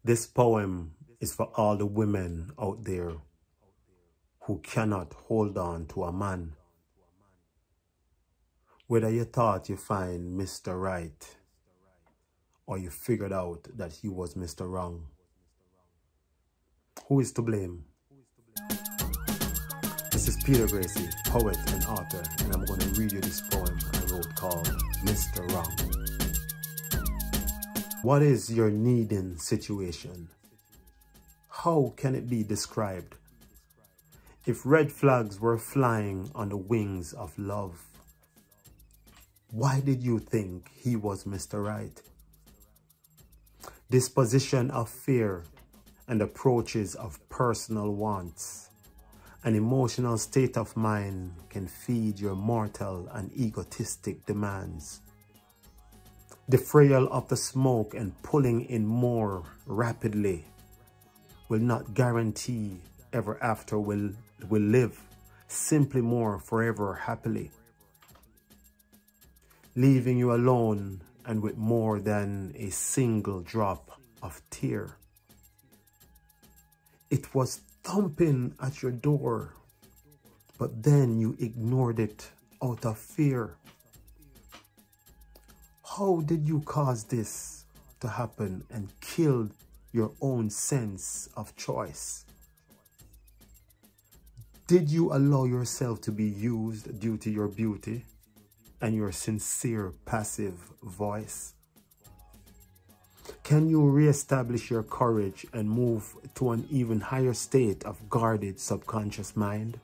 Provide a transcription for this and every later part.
This poem is for all the women out there who cannot hold on to a man. Whether you thought you find Mr. Right or you figured out that he was Mr. Wrong, who is to blame? This is Peter Gracey, poet and author, and I'm going to read you this poem I wrote called Mr. Wrong. What is your needing situation? How can it be described? If red flags were flying on the wings of love, why did you think he was Mr. Right? Disposition of fear and approaches of personal wants, an emotional state of mind can feed your mortal and egotistic demands. The frail of the smoke and pulling in more rapidly will not guarantee ever after will live simply more forever happily, leaving you alone and with more than a single drop of tear. It was thumping at your door, but then you ignored it out of fear. How did you cause this to happen and kill your own sense of choice? Did you allow yourself to be used due to your beauty and your sincere passive voice? Can you reestablish your courage and move to an even higher state of guarded subconscious mind?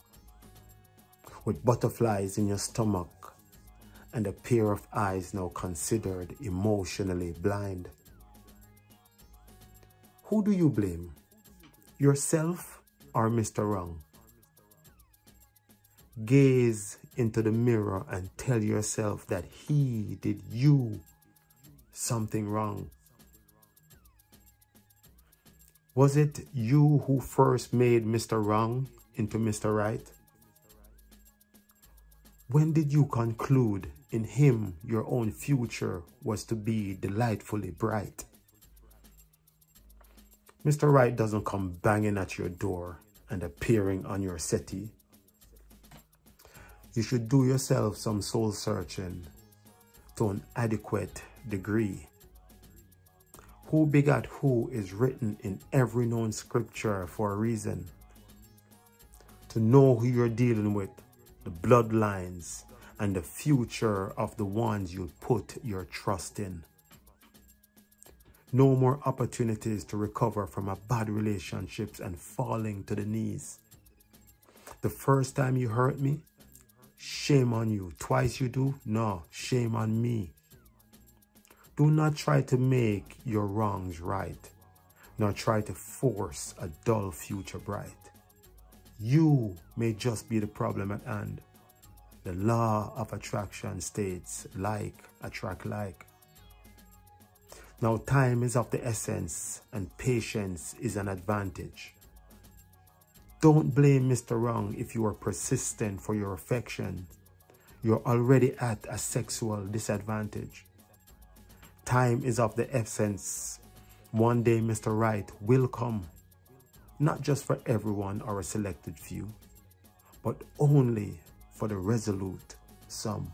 With butterflies in your stomach and a pair of eyes now considered emotionally blind. Who do you blame? Yourself or Mr. Wrong? Gaze into the mirror and tell yourself that he did you something wrong. Was it you who first made Mr. Wrong into Mr. Right? When did you conclude in him your own future was to be delightfully bright? Mr. Right doesn't come banging at your door and appearing on your settee. You should do yourself some soul searching to an adequate degree. Who begot who is written in every known scripture for a reason. To know who you're dealing with, the bloodlines, and the future of the ones you'll put your trust in. No more opportunities to recover from a bad relationships and falling to the knees. The first time you hurt me, shame on you. Twice you do? No, shame on me. Do not try to make your wrongs right, nor try to force a dull future bright. You may just be the problem at hand. The law of attraction states like attract like. Now time is of the essence and patience is an advantage. Don't blame Mr. Wrong if you are persistent for your affection. You're already at a sexual disadvantage. Time is of the essence. One day Mr. Right will come. Not just for everyone or a selected few, but only for the resolute some.